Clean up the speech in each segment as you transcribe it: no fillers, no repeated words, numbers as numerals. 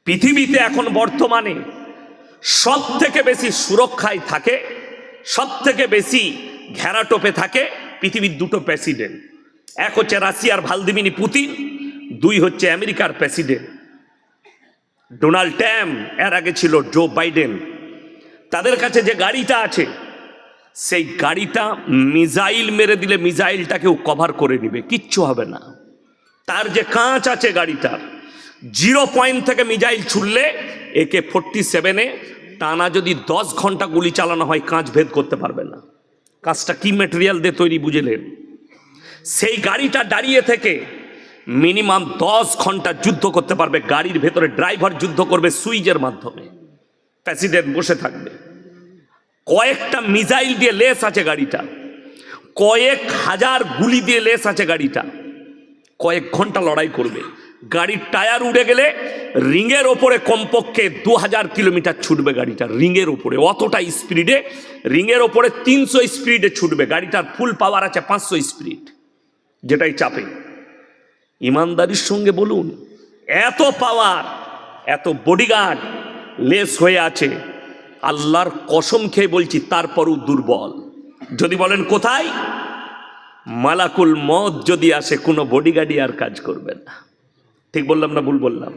পৃথিবীতে এখন বর্তমানে সব থেকে বেশি সুরক্ষায় থাকে, সব থেকে বেশি ঘেরাটোপে থাকে পৃথিবীর দুটো প্রেসিডেন্ট। এক হচ্ছে রাশিয়ার ভ্লাদিমির পুতিন, দুই হচ্ছে আমেরিকার প্রেসিডেন্ট ডোনাল্ড ট্রাম্প, এর আগে ছিল জো বাইডেন। তাদের কাছে যে গাড়িটা আছে সেই গাড়িটা মিসাইল মেরে দিলে মিসাইলটাকেও কভার করে নিবে, কিচ্ছু হবে না। তার যে কাঁচ আছে গাড়িটার, 0 পয়েন্ট থেকে মিসাইল ছুড়লে AK-47 টানা যদি 10 ঘন্টা গুলি চালানো হয় কাঁচ ভেদ করতে পারবে না। কাঁচটা কি ম্যাটেরিয়াল দিয়ে তৈরি বুঝলেন? সেই গাড়িটা দাঁড়িয়ে থেকে মিনিমাম 10 ঘন্টা যুদ্ধ করতে পারবে। গাড়ির ভেতরে ড্রাইভার যুদ্ধ করবে সুইচের মাধ্যমে, প্রেসিডেন্ট বসে থাকবে। কয়েকটা মিসাইল দিয়ে লেস আছে গাড়িটা, কয়েক হাজার গুলি দিয়ে লেস আছে গাড়িটা, কয়েক ঘন্টা লড়াই করবে। গাড়ির টায়ার উড়ে গেলে রিংয়ের ওপরে কমপক্ষে 2000 কিলোমিটার ছুটবে গাড়িটা, রিংয়ের ওপরে অতটা স্পিডে, রিংয়ের ওপরে 300 স্পিডে ছুটবে। গাড়িটার ফুল পাওয়ার আছে 500 স্পিড, যেটাই চাপে। ইমানদারির সঙ্গে বলুন, এত পাওয়ার, এত বডিগার্ড লেস হয়ে আছে, আল্লাহর কসম খেয়ে বলছি তারপরও দুর্বল। যদি বলেন কোথায়, মালাকুল মত যদি আসে কোনো বডিগার্ডই আর কাজ করবে না। ঠিক বললাম না ভুল বললাম?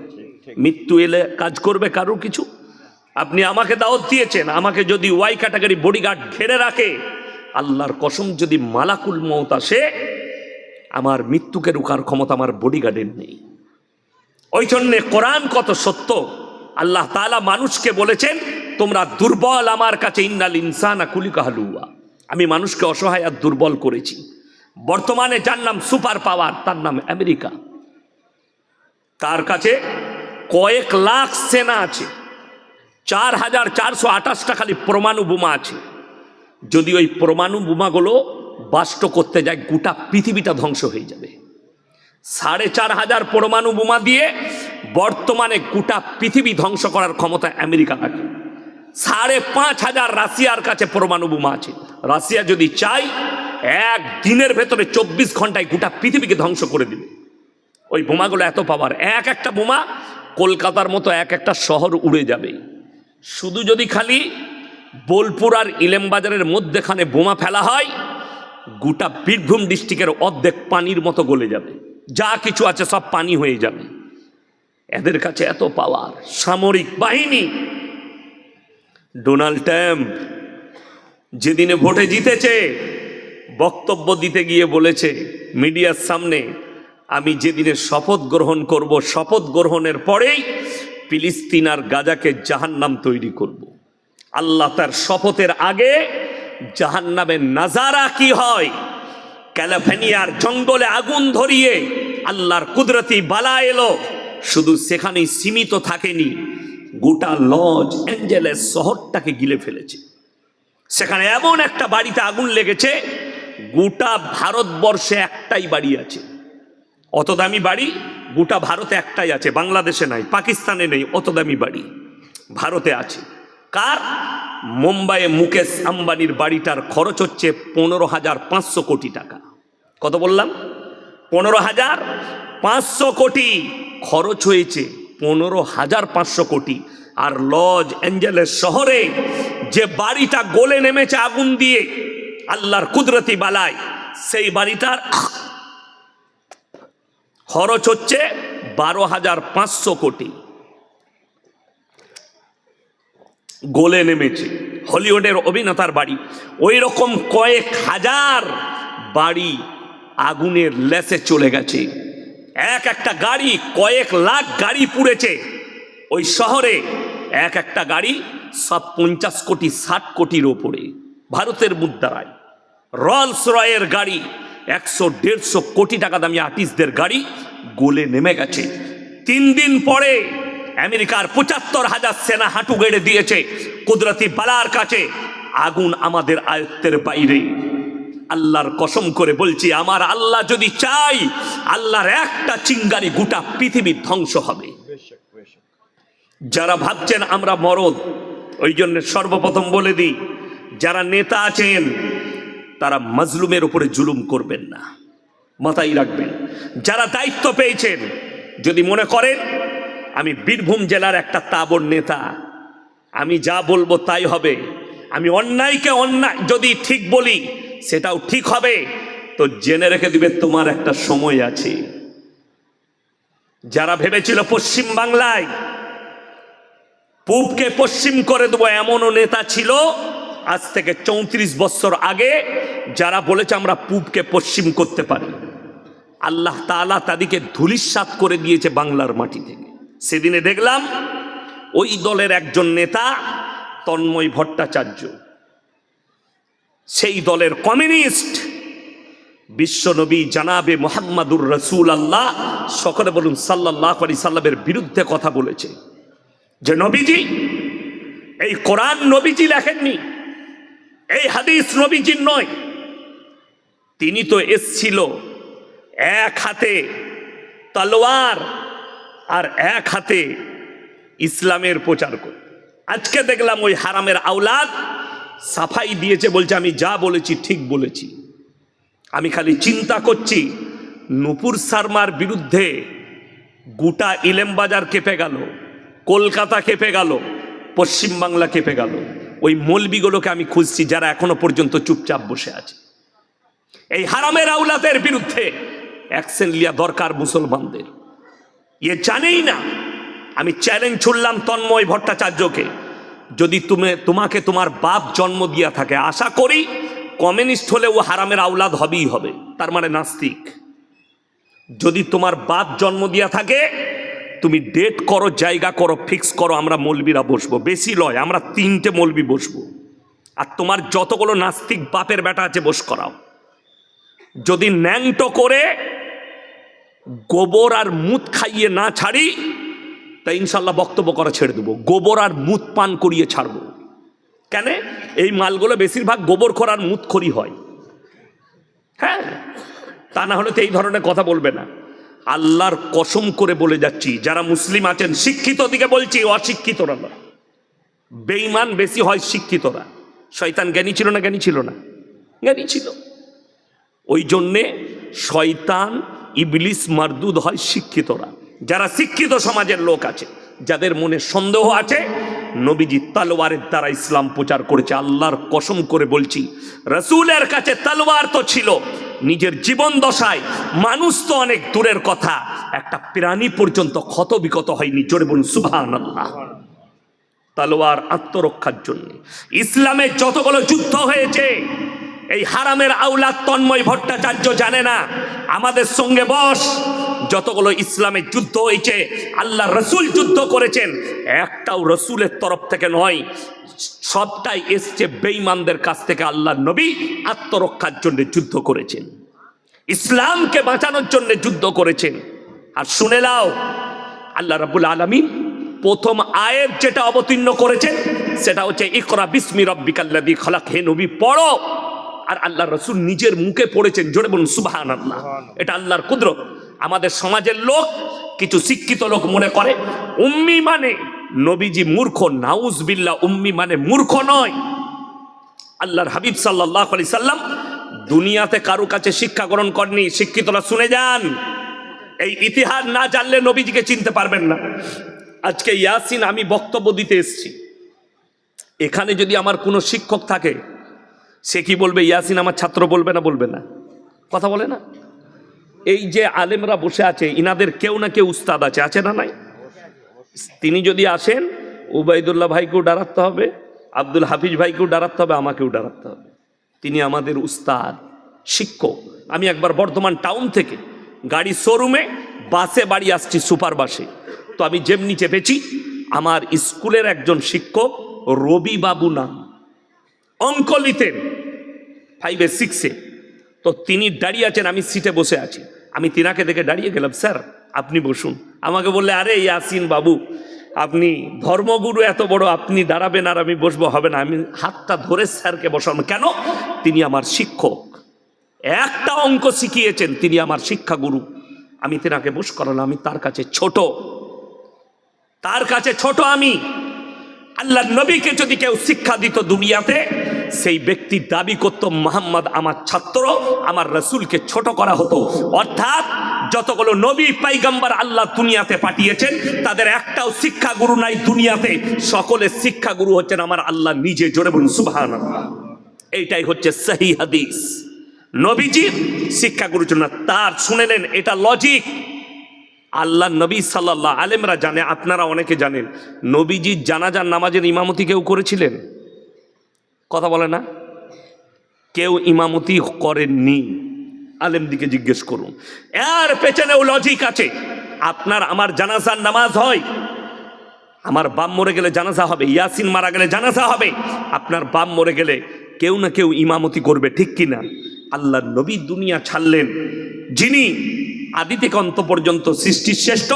মৃত্যু এলে কাজ করবে কারো কিছু? আপনি আমাকে দাওয়াত দিয়েছেন, আমাকে যদি ওয়াই ক্যাটাগরি বডিগার্ড ঘেরে রাখে, আল্লাহর কসম যদি মালাকুল মত আসে, আমার মৃত্যুকে রোকার ক্ষমতা আমার বডিগার্ডের নেই। ওই জন্যে কোরআন কত সত্য। আল্লাহ তাআলা মানুষকে বলেছেন তোমরা দুর্বল আমার কাছে, ইন্নাল ইনসানা খুলিকা হালুয়া। আমি মানুষকে অসহায় আর দুর্বল করেছি। বর্তমানে যার নাম সুপার পাওয়ার, তার নাম আমেরিকা। তার কাছে কয়েক লাখ সেনা আছে, 4428টা খালি পরমাণু বোমা আছে। যদি ওই পরমাণু বোমাগুলো বাস্ট করতে যায়, গোটা পৃথিবীটা ধ্বংস হয়ে যাবে। 4500 পরমাণু বোমা দিয়ে বর্তমানে গোটা পৃথিবী ধ্বংস করার ক্ষমতা আমেরিকা রাখে। 5500 রাশিয়ার কাছে পরমাণু বোমা আছে। রাশিয়া যদি চায় এক দিনের ভেতরে 24 ঘন্টায় গোটা পৃথিবীকে ধ্বংস করে দিবে। ওই বোমাগুলো এত পাওয়ার, এক একটা বোমা কলকাতার মতো এক একটা শহর উড়ে যাবে। শুধু যদি খালি বোলপুর আর ইলেমবাজারের মধ্যেখানে বোমা ফেলা হয়, গোটা বীরভূম ডিস্ট্রিক্টের অর্ধেক পানির মতো গলে যাবে, যা কিছু আছে সব পানি হয়ে যাবে। এদের কাছে এত পাওয়ার, সামরিক বাহিনী। ডোনাল্ড ট্রাম্প যেদিনে ভোটে জিতেছে, বক্তব্য দিতে গিয়ে বলেছে মিডিয়ার সামনে, আমি যেদিনে শপথ গ্রহণ করব, শপথ গ্রহণের পরেই ফিলিস্তিন আর গাজাকে জাহান্নাম তৈরি করব। আল্লাহ তার শপথের আগে জাহান্নামের নাজারা কি হয়, ক্যালিফোর্নিয়ার জঙ্গলে আগুন ধরিয়ে আল্লাহর কুদরতি বালা এলো, শুধু সেখানেই সীমিত থাকেনি, গোটা লস অ্যাঞ্জেলেস শহরটাকে গিলে ফেলেছে। সেখানে এমন একটা বাড়িতে আগুন লেগেছে, গোটা ভারতবর্ষে একটাই বাড়ি আছে। অত দামি বাড়ি গোটা ভারতে একটাই আছে, বাংলাদেশে নাই, পাকিস্তানে নেই। অত দামি বাড়ি ভারতে আছে। কার? মুম্বাইয়ে মুকেশ আম্বানির বাড়িটার খরচ হচ্ছে 15,500 কোটি টাকা। কত বললাম? 15,500 কোটি খরচ হয়েছে, 15,500 কোটি। আর লস অ্যাঞ্জেলেস শহরে যে বাড়িটা গলে নেমেছে আগুন দিয়ে আল্লাহর কুদরতি বালায়, সেই বাড়িটার খরচ হচ্ছে 12,500 কোটি। গলে নেমেছে। হলিউডের অভিনেতার বাড়ি, ওই রকম কয়েক হাজার বাড়ি আগুনের লেসে চলে গেছে। এক একটা গাড়ি, কয়েক লাখ গাড়ি পুড়েছে ওই শহরে। এক একটা গাড়ি সব 50 কোটি 60 কোটির ওপরে ভারতের মুদ্রায়। রলস রয়ের গাড়ি 100-150 কোটি টাকা দামি আর্টিস্টদের গাড়ি গলে নেমে গেছে। 3 দিন পরে আমেরিকার 75,000 সেনা হাঁটু গেড়ে দিয়েছে কুদরতি বালার কাছে। আগুন আমাদের আয়ত্তের বাইরে। আল্লাহর কসম করে বলছি, আমার আল্লাহ যদি চাই, আল্লাহর একটা চিঙ্গারি গোটা পৃথিবী ধ্বংস হবে। যারা ভাবছেন আমরা মরদ, ওই জন্য সর্বপ্রথম বলে দিই, যারা নেতা আছেন তারা মাজলুমের উপরে জুলুম করবেন না, মাথায় রাখবেন। যারা দায়িত্ব পেয়েছেন, যদি মনে করেন আমি বীরভূম জেলার একটা তাবড় নেতা, আমি যা বলবো তাই হবে। আমি অন্যায়কে অন্যায় যদি ঠিক বলি সেটাও ঠিক হবে। তো জেনে রেখে দিবে তোমার একটা সময় আছে। যারা ভেবেছিল পশ্চিম বাংলায় পূবকে পশ্চিম করে দেবো, এমনও নেতা ছিল আজ থেকে 34 বছর আগে, যারা বলেছে আমরা পূবকে পশ্চিম করতে পারি। আল্লাহ তাআলা তাদেরকে ধূলিসাৎ করে দিয়েছে বাংলার মাটি থেকে। সেদিনে দেখলাম ওই দলের একজন নেতা তন্ময় ভট্টাচার্য, সেই দলের কমিউনিস্ট, বিশ্বনবী জানাবে মুহাম্মাদুর রাসূলুল্লাহ, সকলে বলুন সাল্লাল্লাহু আলাইহি সাল্লামের বিরুদ্ধে কথা বলেছে। যে নবীজি, এই কোরআন নবীজি লেখেননি, এই হাদিস নবীজির নয়। তিনি তো এসছিল এক হাতে তলোয়ার আর এক হাতে ইসলামের প্রচার করে। আজকে দেখলাম ওই হারামের আওলাদ সাফাই দিয়েছে, বলছে আমি যা বলেছি ঠিক বলেছি। আমি খালি চিন্তা করছি নূপুর শর্মার বিরুদ্ধে গোটা ইলেমবাজার কেঁপে গেল, কলকাতা কেঁপে গেল, পশ্চিমবাংলা কেঁপে গেল। ওই মৌলবিগুলোকে আমি খুঁজছি যারা এখনো পর্যন্ত চুপচাপ বসে আছে। এই হারামের আওলাদের বিরুদ্ধে অ্যাকশন লিয়া দরকার মুসলমানদের। এ জানেই না। আমি চ্যালেঞ্জ ছুড়লাম তন্ময় ভট্টাচার্যকে, যদি তোমাকে তোমার বাপ জন্ম দিয়া থাকে, আশা করি কমিউনিস্ট হলে ও হারামের আওলাদ হবেই হবে, তার মানে নাস্তিক। যদি তোমার বাপ জন্ম দিয়া থাকে, তুমি ডেট করো, জায়গা করো, ফিক্স করো, আমরা মৌলবীরা বসবো, বেশি লয়, আমরা 3টে মৌলবী বসবো। আর তোমার যতগুলো নাস্তিক বাপের বেটা আছে বস করাও। যদি ন্যাংটো করে গোবর আর মুত খাইয়ে না ছাড়ি, তা ইনশাল্লাহ বক্তব্য করা ছেড়ে দেবো। গোবর আর মুত পান করিয়ে ছাড়বো। কেন? এই মালগুলো বেশিরভাগ গোবর খোর আর মুত খড়ি হয়। হ্যাঁ, তা না হলে তো এই ধরনের কথা বলবে না। আল্লাহর কসম করে বলে যাচ্ছি, যারা মুসলিম আছেন, শিক্ষিত দিকে বলছি, অশিক্ষিতরা না। বেঈমান বেশি হয় শিক্ষিতরা। শয়তান জ্ঞানী ছিল না? জ্ঞানী ছিল না? জ্ঞানী ছিল। ওই জন্যে শয়তান ইবলিস মারদুদ হয় শিক্ষিতরা। যারা শিক্ষিত সমাজের লোক আছে, যাদের মনে সন্দেহ আছে, নবীজি তলোয়ারের দ্বারা ইসলাম প্রচার করেছে। আল্লাহর কসম করে বলছি, রাসূলের কাছে তলোয়ার তো ছিল, নিজের জীবন দশায় মানুষ তো অনেক দূরের কথা, একটা প্রাণী পর্যন্ত ক্ষত বিক্ষত হয়নি। জোরে বলুন সুবহানাল্লাহ। তলোয়ার আত্মরক্ষার জন্য। ইসলামে যতগুলো যুদ্ধ হয়েছে, এই হারামের আওলাদ তন্ময় ভট্টাচার্য জানে না। আমাদের সঙ্গে বস, যতগুলো ইসলামের যুদ্ধ হয়েছে, আল্লাহ রসুল যুদ্ধ করেছেন, একটাও রসুলের তরফ থেকে নয়, সবটাই এসছে বেঈমানদের কাছ থেকে। আল্লাহ নবী আত্মরক্ষার জন্য যুদ্ধ করেছেন, ইসলামকে বাঁচানোর জন্য যুদ্ধ করেছেন। আর শুনে নাও, আল্লাহ রাব্বুল আলামিন প্রথম আয়াত যেটা অবতীর্ণ করেছেন সেটা হচ্ছে ইকরা বিসমি রাব্বিকাল্লাযী খালাক। হে নবী পড়ো। আর আল্লাহ রসুল নিজের মুখে পড়েছেন। জোরে বলুন সুবহানাল্লাহ। এটা আল্লাহর কুদরত। আমাদের সমাজের লোক, কিছু শিক্ষিত লোক মনে করে উম্মি মানে নবীজি মূর্খ। নাউজুবিল্লাহ, উম্মি মানে মূর্খ নয়। আল্লাহর হাবিব সাল্লাল্লাহু আলাইহি সাল্লাম দুনিয়াতে কারো কাছে শিক্ষা গ্রহণ করেনি। শিক্ষিতরা শুনে যান, এই ইতিহাস না জানলে নবীজিকে চিনতে পারবেন না। আজকে ইয়াসিন আমি বক্তব্য দিতে এসেছি, এখানে যদি আমার কোনো শিক্ষক থাকে, সে কি বলবে? ইয়াসিন আমার ছাত্র বলবে না? বলবে না? কথা বলে না? এই যে আলেমরা বসে আছে, ইনাদের কেউ না কেউ উস্তাদ আছে, আছে না নাই? তিনি যদি আসেন, উবাইদুল্লাহ ভাইকেও ডারাতে হবে, আব্দুল হাফিজ ভাইকেও ডারাতে হবে, আমাকেও ডারাতে হবে। তিনি আমাদের উস্তাদ, শিক্ষক। আমি একবার বর্ধমান টাউন থেকে গাড়ি শোরুমে বাসে বাড়ি আসছি, সুপার বাসে। তো আমি যেমনি চেপেছি, আমার স্কুলের একজন শিক্ষক রবি বাবু নাম, অঙ্ক নিতেন 5 6। তো তিনি দাঁড়িয়ে আছেন, আমি সিটে বসে আছি। আমি তিনাকে দেখে দাঁড়িয়ে গেলাম, স্যার আপনি বসুন। আমাকে বললে, আরে ইয়াসিন বাবু, আপনি ধর্মগুরু এত বড়, আপনি দাঁড়াবেন আর আমি বসবো? হবে না। আমি হাতটা ধরে স্যারকে বসানো। কেন? তিনি আমার শিক্ষক, একটা অঙ্ক শিখিয়েছেন, তিনি আমার শিক্ষাগুরু। আমি তিনাকে বস করালাম। আমি তার কাছে ছোট, তার কাছে ছোট আমি। আল্লাহ নবীকে যদি কেউ শিক্ষা দিত দুনিয়াতে, সেই ব্যক্তি দাবি করত মুহাম্মদ আমার ছাত্র, আমার রসুলকে ছোট করা হতো। অর্থাৎ যতগুলো নবী পয়গম্বর আল্লাহ দুনিয়াতে পাঠিয়েছেন তাদের একটাও শিক্ষাগুরু নাই দুনিয়াতে, সকলের শিক্ষাগুরু হচ্ছেন আমার আল্লাহ নিজে। জোরে বলুন সুবহানাল্লাহ। এইটাই হচ্ছে সহি হাদিস। নবীজির শিক্ষাগুরুর জন্য তার শুনে নেন, এটা লজিক। আল্লাহ নবী সাল্লাল্লাহু আলেমরা জানে, আপনারা অনেকে জানেন, নবীজির জানাজার নামাজের ইমামতি কেউ করেছিলেন? কথা বলে না, কেউ ইমামতি করেননি। আলেম দিকে জিজ্ঞেস করুন, এর পেছনেও লজিক আছে। আপনার আমার জানাজার নামাজ হয়, আমার বাপ মরে গেলে জানাজা হবে, ইয়াসিন মারা গেলে জানাজা হবে, আপনার বাপ মরে গেলে কেউ না কেউ ইমামতি করবে, ঠিক কিনা? আল্লাহ নবী দুনিয়া ছাড়লেন, যিনি আদি থেকে অন্ত পর্যন্ত সৃষ্টির শ্রেষ্ঠ,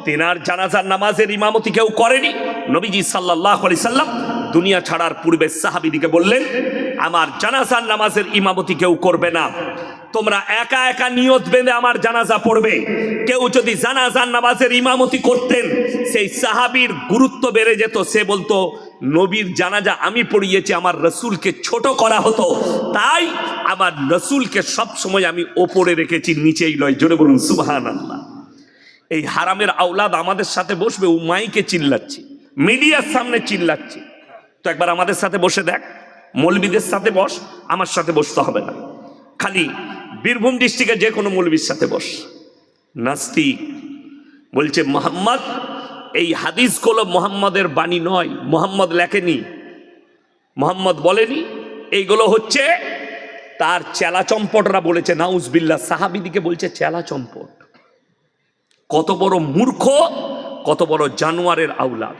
তেনার জানাজার নামাজের ইমামতি কেউ করেনি। নবীজি সাল্লাল্লাহু আলাইহি সাল্লাম দুনিয়া ছাড়ার পূর্বে সাহাবীদিকে বললেন, আমার জানাজার নামাজের ইমামতি কেউ করবে না, তোমরা একা একা নিয়ত বেঁধে আমার জানাজা পড়বে। কেউ যদি জানাজার নামাজের ইমামতি করতেন, সেই সাহাবীর গুরুত্ব বেড়ে যেত। সে বলতো, নবীর জানাজা আমি পড়িয়েছি, আমার রসুলকে ছোট করা হতো, তাই আমার রসুলকে সব সময় আমি ওপরে রেখেছি, নিচেই লয়। জোরে বলুন সুবহানাল্লাহ। এই হারামের আওলাদ আমাদের সাথে বসবে, ও মাইকে চিল্লাচ্ছি, মিডিয়ার সামনে চিল্লাচ্ছি। তো একবার আমাদের সাথে বসে দেখ, মৌলবীদের সাথে বস, আমার সাথে বসতে হবে না। খালি বীরভূম ডিস্ট্রিক্টে যে কোনো মৌলবীর সাথে বস। নাস্তিক বলছে মোহাম্মদ, এই হাদিসগুলো মোহাম্মদের বাণী নয়, মোহাম্মদ লেখেনি, মোহাম্মদ বলেনি, এইগুলো হচ্ছে তার চেলা চম্পটরা বলেছে। নাউজবিল্লাহ, সাহাবীদিকে বলছে চেলা চম্পট। কত বড় মূর্খ, কত বড় জানোয়ারের আওলাদ।